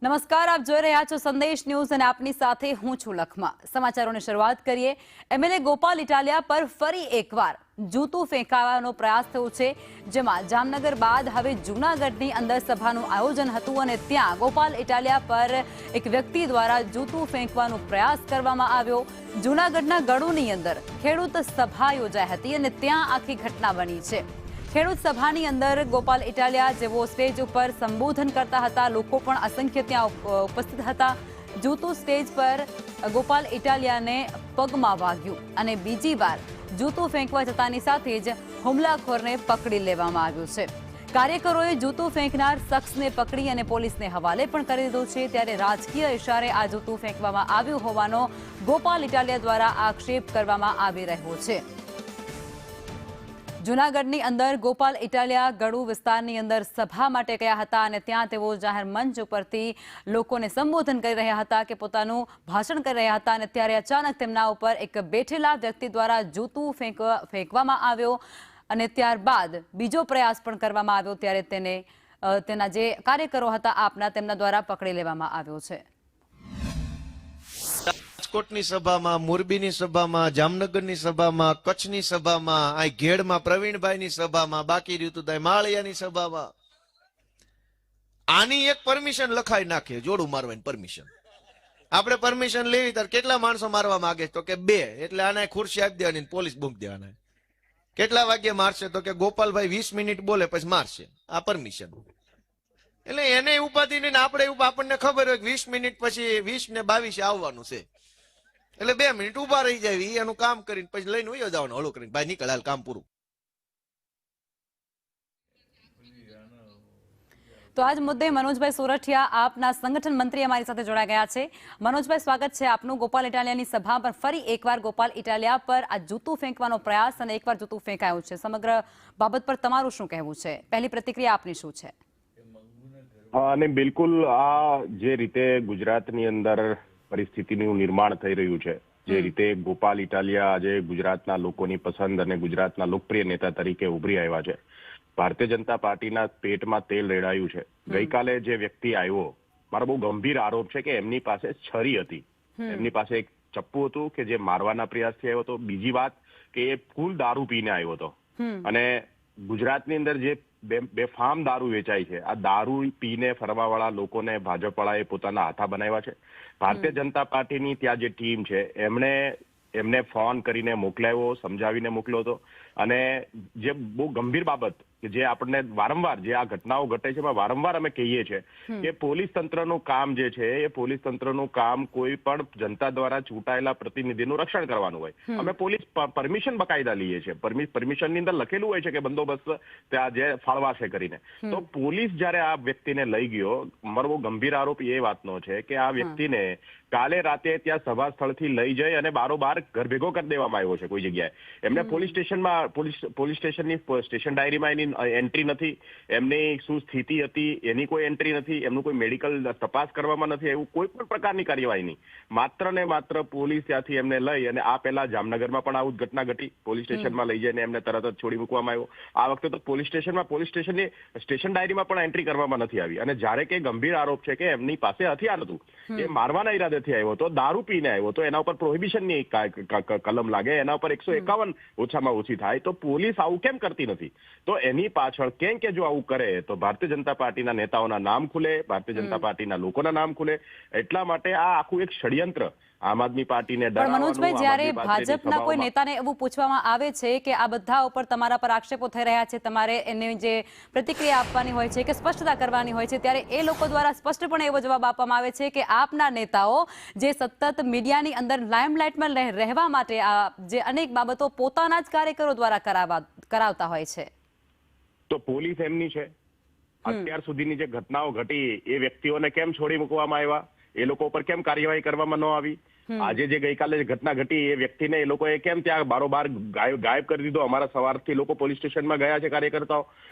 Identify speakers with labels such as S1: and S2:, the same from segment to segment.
S1: નમસ્કાર, આપ જોઈ રહ્યા છો સંદેશ ન્યૂઝ અને આપની સાથે હું છું લખમા। સમાચારોની શરૂઆત કરીએ। એમએલએ ગોપાલ ઇટાલિયા પર ફરી એકવાર જૂતું ફેંકાવાનો પ્રયાસ થયો છે, જેમાં જામનગર બાદ હવે જૂનાગઢની અંદર સભાનું આયોજન હતું અને ત્યાં ગોપાલ ઇટાલિયા પર એક વ્યક્તિ દ્વારા જૂતું ફેંકવાનો પ્રયાસ કરવામાં આવ્યો। જૂનાગઢના ગળુની અંદર ખેડૂત સભા યોજાઈ હતી અને ત્યાં આખી ઘટના બની છે। ખેડૂત સભાની અંદર ગોપાલ ઇટાલિયા જેવો સ્ટેજ ઉપર સંબોધન કરતા હતા, લોકો પણ અસંખ્ય ત્યાં ઉપસ્થિત હતા। જૂતું સ્ટેજ પર ગોપાલ ઇટાલિયાને પગમાં વાગ્યું અને બીજી વાર જૂતું ફેંકવા જતાની સાથે જ હુમલાખોરને પકડી લેવામાં આવ્યો છે। કાર્યકરોએ જૂતું ફેંકનાર શખ્સને પકડી અને પોલીસને હવાલે પણ કરી દીધો છે। ત્યારે રાજકીય ઇશારે આ જૂતું ફેંકવામાં આવ્યું હોવાનો ગોપાલ ઇટાલિયા દ્વારા આક્ષેપ કરવામાં આવી રહ્યો છે। જૂનાગઢની અંદર ગોપાલ ઇટાલિયા ગળુ વિસ્તારની અંદર સભા માટે ગયા હતા અને ત્યાં તેઓ જાહેર મંચ ઉપરથી લોકોને સંબોધન કરી રહ્યા હતા કે પોતાનું ભાષણ કરી રહ્યા હતા અને ત્યારે અચાનક તેમના ઉપર એક બેઠેલા વ્યક્તિ દ્વારા જૂતું ફેંકવામાં આવ્યો અને ત્યારબાદ બીજો પ્રયાસ પણ કરવામાં આવ્યો। ત્યારે તેના જે કાર્યકરો હતા આપના તેમના દ્વારા પકડી લેવામાં આવ્યો છે।
S2: રાજકોટની સભામાં, મોરબીની સભામાં, જામનગરની સભામાં, કચ્છની સભામાં, આ ઘેડમાં પ્રવીણભાઈની સભામાં, બાકી રહ્યું હતું માળિયાની સભામાં આની એક પરમિશન લખાઈ નાખે, જોડું મારવાની પરમિશન। આપણે પરમિશન લેવી ત્યારે કેટલા માણસો મારવા માંગે તો કે 2, એટલે આને ખુરશી આપી દેવાની, પોલીસ બૂમ દેવાના। કેટલા વાગ્યે મારશે તો કે ગોપાલભાઈ 20 મિનિટ બોલે પછી મારશે, આ પરમિશન। એટલે એને ઉપાધિ નહીં, આપણે આપણને ખબર હોય 20 મિનિટ પછી 20 ને 22 આવવાનું છે, એટલે 2 મિનિટ ઉભા રહી જાય, એનું કામ કરીને પછી લઈને વયો જવાનું, હળો કરીને ભાઈ નીકળ, હાલ કામ પૂરું।
S1: તો આજ મુદ્દે મનોજભાઈ સોરઠિયા આપના સંગઠન મંત્રી અમારી સાથે જોડાઈ ગયા છે। મનોજભાઈ, સ્વાગત છે આપનું। ગોપાલ ઇટાલિયાની સભા પર ફરી એકવાર ગોપાલ ઇટાલિયા પર આ જૂતું ફેંકવાનો પ્રયાસ અને એકવાર જૂતું ફેંકાયું છે, સમગ્ર બાબત પર તમારું શું કહેવું છે? પહેલી પ્રતિક્રિયા આપની શું છે?
S3: અને બિલકુલ આ જે રીતે ગુજરાતની અંદર પરિસ્થિતિનું નિર્માણ થઈ રહ્યું છે, જે રીતે ગોપાલ ઇટાલિયા આજે ગુજરાતના લોકોની પસંદ અને ગુજરાતના લોકપ્રિય નેતા તરીકે ઉભરી આવ્યા છે, ભારતીય જનતા પાર્ટીના પેટમાં તેલ રેડાયું છે। ગઈકાલે જે વ્યક્તિ આવ્યો, મારો બહુ ગંભીર આરોપ છે કે એમની પાસે છરી હતી, એમની પાસે એક ચપ્પુ હતું કે જે મારવાના પ્રયાસથી આવ્યો હતો। બીજી વાત કે એ ફૂલ દારૂ પીને આવ્યો હતો અને ગુજરાતની અંદર જે બેફામ દારૂ વેચાય છે, આ દારૂ પીને ફરવાવાળા લોકોને ભાજપ વાળાએ પોતાના હાથા બનાવ્યા છે। ભારતીય જનતા પાર્ટીની ત્યાં જે ટીમ છે એમને ફોન કરીને મોકલાવ્યો, સમજાવીને મોકલ્યો હતો અને જે બહુ ગંભીર બાબત કે જે આપણને વારંવાર જે આ ઘટનાઓ ઘટે છે વારંવાર અમે કહીએ છીએ કે પોલીસ તંત્રનું કામ જે છે એ પોલીસ તંત્રનું કામ કોઈ પણ જનતા દ્વારા ચૂંટાયેલા પ્રતિનિધિનું રક્ષણ કરવાનું હોય। અમે પોલીસ પરમિશન બકાયદા લઈએ છીએ, પરમિશનની અંદર લખેલું હોય છે કે બંદોબસ્ત ત્યાં જે ફાળવાશે કરીને। તો પોલીસ જયારે આ વ્યક્તિને લઈ ગયો, મારો બહુ ગંભીર આરોપ એ વાતનો છે કે આ વ્યક્તિને કાલે રાતે ત્યાં સભા સ્થળથી લઈ જઈ અને બારોબાર ઘર ભેગો કરી દેવામાં આવ્યો છે કોઈ જગ્યાએ। એમને પોલીસ સ્ટેશનમાં પોલીસ સ્ટેશનની સ્ટેશન ડાયરીમાં એની એન્ટ્રી નથી, એમની શું સ્થિતિ હતી એની કોઈ એન્ટ્રી નથી, એમનું કોઈ મેડિકલ તપાસ કરવામાં નથી, એવું કોઈ પણ પ્રકારની કાર્યવાહી નહીં। માત્ર ને માત્ર પોલીસ ત્યાંથી એમને લઈ અને આ પહેલા જામનગરમાં પણ આવું ઘટના ઘટી, પોલીસ સ્ટેશનમાં લઈ જઈને એમને તરત જ છોડી મૂકવામાં આવ્યો। આ વખતે તો પોલીસ સ્ટેશનની સ્ટેશન ડાયરીમાં પણ એન્ટ્રી કરવામાં નથી આવી અને જ્યારે કે ગંભીર આરોપ છે કે એમની પાસે હથિયાર હતું, એ મારવાના ઈરાદેથી આવ્યો હતો, દારૂ પીને આવ્યો હતો, એના ઉપર પ્રોહિબિશનની કલમ લાગે, એના ઉપર 151 ઓછામાં ઓછી થાય, તો પોલીસ આવું કેમ કરતી નથી? તો એની પાછળ કેમ કે જો આવું કરે તો ભારતીય જનતા પાર્ટીના નેતાઓના નામ ખુલે, ભારતીય જનતા પાર્ટીના લોકોના નામ ખુલે, એટલા માટે આ આખું એક ષડયંત્ર આમ આદમી પાર્ટીને ડરાવવાનું।
S1: મનોજભાઈ, જ્યારે ભાજપના કોઈ નેતાને એવું પૂછવામાં આવે છે કે આ બધા ઉપર તમારા પર આક્ષેપો થઈ રહ્યા છે, તમારે એની જે પ્રતિક્રિયા આપવાની હોય છે કે સ્પષ્ટતા કરવાની હોય છે, ત્યારે એ લોકો દ્વારા સ્પષ્ટપણે એવો જવાબ આપવામાં આવે છે કે આપના નેતાઓ જે સતત મીડિયાની અંદર લાઇમલાઇટમાં રહેવા માટે આ જે અનેક બાબતો પોતાના જ કાર્યકરો દ્વારા કરાવતા હોય છે।
S3: તો પોલીસ એમની છે, અત્યાર સુધીની જે ઘટનાઓ ઘટી એ વ્યક્તિઓને કેમ છોડી મૂકવામાં આવ્યા, એ લોકો પર કેમ કાર્યવાહી કરવામાં ન આવી? આજે જે ગઈકાલે ઘટના ઘટી એ વ્યક્તિને એ લોકોએ કેમ ત્યાં બારોબાર ગાયબ કરી દીધો? અમારા સવારથી લોકો પોલીસ સ્ટેશનમાં ગયા છે, કાર્યકર્તાઓ,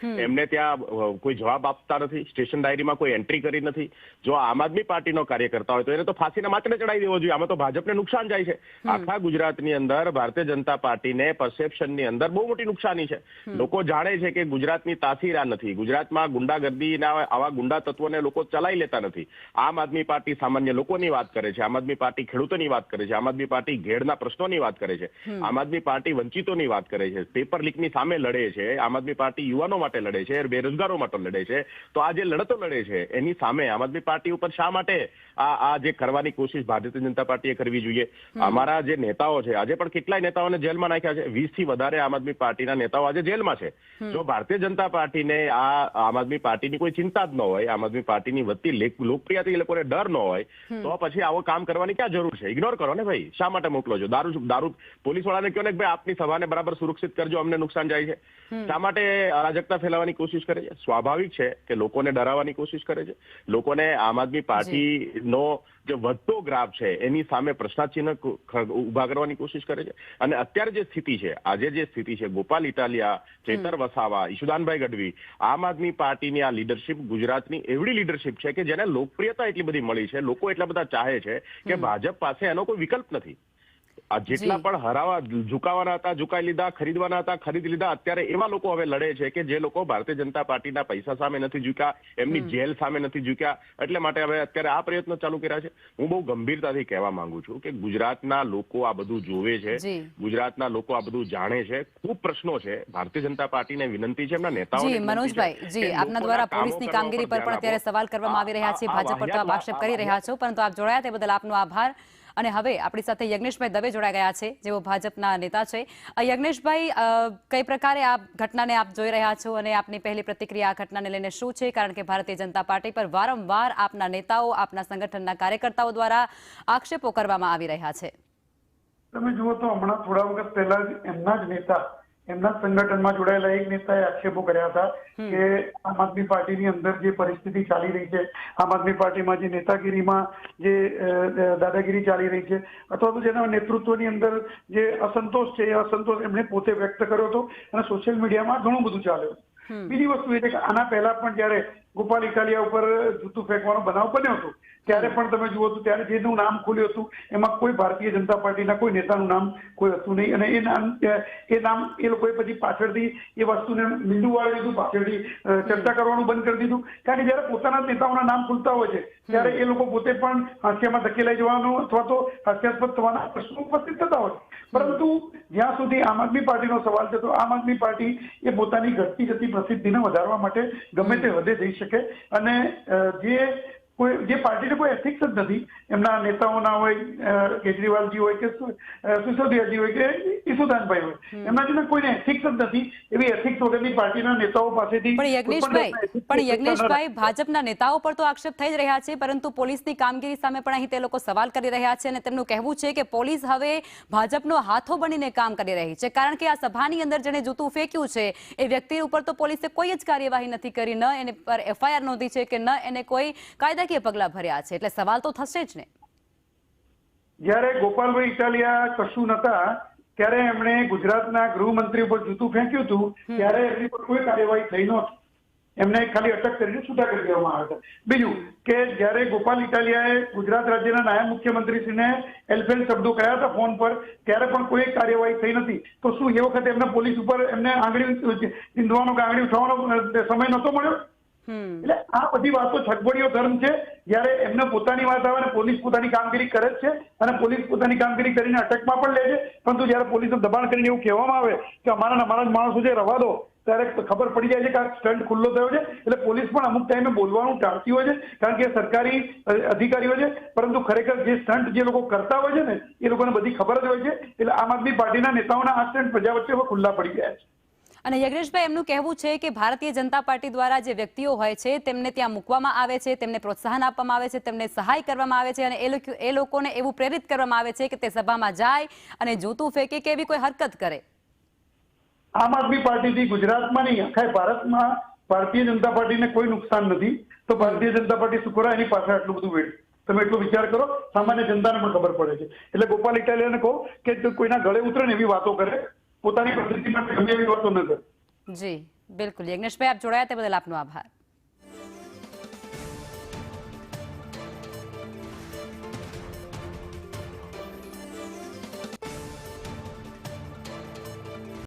S3: એમને ત્યાં કોઈ જવાબ આપતા નથી, સ્ટેશન ડાયરીમાં કોઈ એન્ટ્રી કરી નથી. જો આમ આદમી પાર્ટીનો કાર્યકર્તા હોય તો એને તો ફાંસીના માથે ચડાવી દેવો જોઈએ. આમાં તો ભાજપને નુકસાન જાય છે. આખા ગુજરાતની અંદર ભારતીય જનતા પાર્ટીને પરસેપ્શનની અંદર બહુ મોટી નુકસાની છે. લોકો જાણે છે કે ગુજરાતની તાસીર આ નથી, ગુજરાતમાં ગુંડાગર્દીના આવા ગુંડા તત્વોને લોકો ચલાવી લેતા નથી. આમ આદમી પાર્ટી સામાન્ય લોકોની વાત કરે છે, આમ આદમી પાર્ટી ખેડૂતોની વાત કરે છે, આમ આદમી પાર્ટી ઘેડના પ્રશ્નોની વાત કરે છે, આમ આદમી પાર્ટી વંચિતોની વાત કરે છે, પેપર લીકની સામે લડે છે, આમ આદમી પાર્ટી યુવાનો માટે લડે છે, બેરોજગારો માટે લડે છે. તો આ જે લડતો લડે છે એની સામે આમ આદમી પાર્ટી ઉપર શા માટે આ જે કરવાની કોશિશ ભારતીય જનતા પાર્ટીએ કરવી જોઈએ? અમારા જે નેતાઓ છે, આજે પણ કેટલાય નેતાઓને જેલમાં નાખ્યા છે. 20 થી વધારે આમ આદમી પાર્ટીના નેતાઓ આજે જેલમાં છે. જો ભારતીય જનતા પાર્ટીને આમ આદમી પાર્ટીની કોઈ ચિંતા જ ન હોય, આમ આદમી પાર્ટીની વધતી લોકપ્રિયતાથી એ લોકોને ડર ન હોય, તો પછી આવો કામ કરવાની ક્યાં જરૂર છે? ઇગ્નોર કરો ને ભાઈ, શા માટે મોકલો છો? દારૂ પોલીસ વાળાને કહો ને ભાઈ આપની સભાને બરાબર સુરક્ષિત કરજો, અમને નુકસાન જાય છે. શા માટે અરાજકતા ફેલાવવાની કોશિશ કરે છે? સ્વાભાવિક છે કે લોકોને ડરાવવાની કોશિશ કરે છે. લોકોને આમ આદમી પાર્ટીનો જે વધતો ગ્રાફ છે એની સામે પ્રશ્નાચિહ્ન ઉભા કરવાની કોશિશ કરે છે. અને અત્યારે જે સ્થિતિ છે, આજે જે સ્થિતિ છે, ગોપાલ ઇટાલિયા, ચેતર વસાવા, ઈશુદાનભાઈ ગઢવી, આમ આદમી પાર્ટીની આ લીડરશિપ ગુજરાતની એવડી લીડરશિપ છે કે જેને લોકપ્રિયતા એટલી બધી મળી છે, લોકો એટલા બધા ચાહે છે કે ભાજપ પાસે એનો કોઈ વિકલ્પ નથી. આ જેટલા પણ હરાવા ઝુકાવાના હતા ઝુકાઈ લીધા, ખરીદવાના હતા ખરીદી લીધા. અત્યારે એવા લોકો હવે લડે છે કે જે લોકો ભારતીય જનતા પાર્ટીના પૈસા સામે નથી ઝૂક્યા, એમની જેલ સામે નથી ઝૂક્યા. એટલે માટે હવે અત્યારે આ પ્રયત્નો ચાલુ કર્યા છે. હું બહુ ગંભીરતાથી કહેવા માંગુ છું કે ગુજરાતના લોકો આ બધું જોવે છે, ગુજરાતના લોકો આ બધું જાણે છે. ખૂબ પ્રશ્નો છે. ભારતીય જનતા પાર્ટીને વિનંતી છે, એમના નેતાઓને.
S1: મનોજભાઈ, જી, આપના દ્વારા પોલીસની કામગીરી પર પણ અત્યારે સવાલ કરવામાં આવી રહ્યા છે, ભાજપ પર તો આક્ષેપ કરી રહ્યા છો, પરંતુ આપ જોડાયા તે બદલ આપનો આભાર. અને હવે આપણી સાથે યજ્ઞેશભાઈ દવે જોડાઈ ગયા છે, જેઓ ભાજપના નેતા છે. યજ્ઞેશભાઈ, કઈ પ્રકારે આ ઘટનાને આપ જોઈ રહ્યા છો અને આપની પહેલી પ્રતિક્રિયા આ ઘટનાને લઈને શું છે? કારણ કે ભારતીય જનતા પાર્ટી પર વારંવાર આપના નેતાઓ, આપના સંગઠનના કાર્યકર્તાઓ દ્વારા આક્ષેપો કરવામાં આવી રહ્યા છે.
S4: તમે જુઓ તો હમણાં થોડા વખત પહેલા એમના જ નેતા, એમના સંગઠનમાં જોડાયેલા એક નેતાએ આક્ષેપો કર્યા હતા કે આમ આદમી પાર્ટીની અંદર જે પરિસ્થિતિ ચાલી રહી છે, આમ આદમી પાર્ટીમાં જે નેતાગીરીમાં જે દાદાગીરી ચાલી રહી છે, અથવા તો જેના નેતૃત્વની અંદર જે અસંતોષ છે, એ અસંતોષ એમણે પોતે વ્યક્ત કર્યો હતો અને સોશિયલ મીડિયામાં ઘણું બધું ચાલ્યું. બીજી વસ્તુ એ છે કે આના પહેલા પણ જયારે ગોપાલ ઇટાલિયા ઉપર જૂતું ફેંકવાનો બનાવ બન્યો હતો ત્યારે પણ તમે જુઓ તો ત્યારે જેનું નામ ખુલ્યું હતું એમાં કોઈ ભારતીય જનતા પાર્ટીના કોઈ નેતાનું નામ કોઈ હતું નહીં. અને એ નામ એ લોકોએ પછી પાછળથી એ વસ્તુને મીંડું વાળી દીધું, પાછળથી ચર્ચા કરવાનું બંધ કરી દીધું. કારણ કે જયારે પોતાના નેતાઓના નામ ખુલતા હોય છે ત્યારે એ લોકો પોતે પણ હાસ્યામાં ધકેલાઈ જવાનું અથવા તો હાસ્યાસ્પદ થવાના પ્રશ્નો ઉપસ્થિત થતા હોય. પરંતુ જ્યાં સુધી આમ આદમી પાર્ટીનો સવાલ છે તો આમ આદમી પાર્ટી એ પોતાની ઘટતી જતી પ્રસિદ્ધિને વધારવા માટે ગમે તે હદે જઈ શકે. અને જે પાર્ટીને કોઈ એથિક્સ જ નથી, એમના નેતાઓના હોય, કેજરીવાલજી હોય કે સિસોદિયાજી હોય કે ઈશુદાનભાઈ હોય, એમના જોડે કોઈને એથિક્સ જ નથી. એવી એથિક્સ વગરની પાર્ટીના નેતાઓ પાસેથી
S1: પણ યજ્ઞેશભાઈ, ભાજપના નેતાઓ પર તો આક્ષેપ થઈ જ રહ્યા છે, પરંતુ પોલીસની કામગીરી સામે પણ અહીં તે લોકો સવાલ કરી રહ્યા છે અને તેમનું કહેવું છે કે પોલીસ હવે ભાજપનો હાથો બનીને કામ કરી રહી છે. કારણ કે આ સભાની અંદર જેણે જૂતું ફેંક્યું છે એ વ્યક્તિ ઉપર તો પોલીસે કોઈ જ કાર્યવાહી નથી કરી, ન એને પર એફઆઈઆર નોંધી છે કે ન એને કોઈ કાયદાકીય પગલાં ભર્યા છે. એટલે સવાલ તો થશે જ ને.
S4: જયારે ગોપાલભાઈ ઇટાલિયા કશું નતા ત્યારે એમણે ગુજરાતના ગૃહમંત્રી ઉપર જૂતું ફેંક્યું હતું, ત્યારે એમની પર કોઈ કાર્યવાહી થઈ નહોતી. એમને ખાલી અટક કરીને છૂટા કરી દેવામાં આવ્યા હતા. બીજું કે જયારે ગોપાલ ઇટાલિયાએ ગુજરાત રાજ્યના નાયબ મુખ્યમંત્રીશ્રીને એલફેલ શબ્દો કહ્યા હતા ફોન પર, ત્યારે પણ કોઈ કાર્યવાહી થઈ નથી. તો શું એ વખતે એમને પોલીસ ઉપર એમને આંગળી ચીંધવાનો કે આંગળી ઉઠાવવાનો સમય નહોતો મળ્યો? એટલે આ બધી વાતો છગબડીયો ધર્મ છે. જયારે એમને પોતાની વાત આવે ને પોલીસ પોતાની કામગીરી કરે જ છે અને પોલીસ પોતાની કામગીરી કરીને અટકમાં પણ લે છે, પરંતુ જયારે પોલીસને દબાણ કરીને એવું કહેવામાં આવે કે અમારા જ માણસો છે રવા દો, ત્યારે ખબર પડી જાય છે કે આ સ્ટન્ટ ખુલ્લો થયો છે. એટલે પોલીસ પણ અમુક ટાઈમે બોલવાનું ટાળતી હોય છે, કારણ કે સરકારી અધિકારીઓ છે, પરંતુ ખરેખર જે સ્ટન્ટ જે લોકો કરતા હોય છે ને એ લોકોને બધી ખબર જ હોય છે. એટલે આમ આદમી પાર્ટીના નેતાઓના આ સ્ટન્ટ પ્રજા વચ્ચે ખુલ્લા પડી ગયા છે.
S1: અને યજ્ઞેશભાઈ, એમનું કહેવું છે કે ભારતીય જનતા પાર્ટી દ્વારા જે વ્યક્તિઓ હોય છે તેમને ત્યાં મૂકવામાં આવે છે, તેમને પ્રોત્સાહન આપવામાં આવે છે, તેમને સહાય કરવામાં આવે છે અને એ લોકોને એવું પ્રેરિત કરવામાં આવે છે કે તે સભામાં જાય અને જૂતું ફેંકે કે એવી કોઈ હરકત કરે.
S4: આમ આદમી પાર્ટીથી ગુજરાતમાં નહીં, આખા ભારતમાં ભારતીય જનતા પાર્ટીને કોઈ નુકસાન નથી. તો ભારતીય જનતા પાર્ટી શું કરે એની પાસે આટલું બધું વેઠ? તમે એટલો વિચાર કરો, સામાન્ય જનતાને પણ ખબર પડે છે. એટલે ગોપાલ ઇટાલિયાને કહો કે જો કોઈના ગળે ઉતરે ને એવી વાતો કરે, પોતાની પ્રસિદ્ધિ માટે ગમે એવી વાતો ન કરે.
S1: જી બિલકુલ. યજ્ઞેશભાઈ, આપ જોડાયા તે બદલ આપનો આભાર.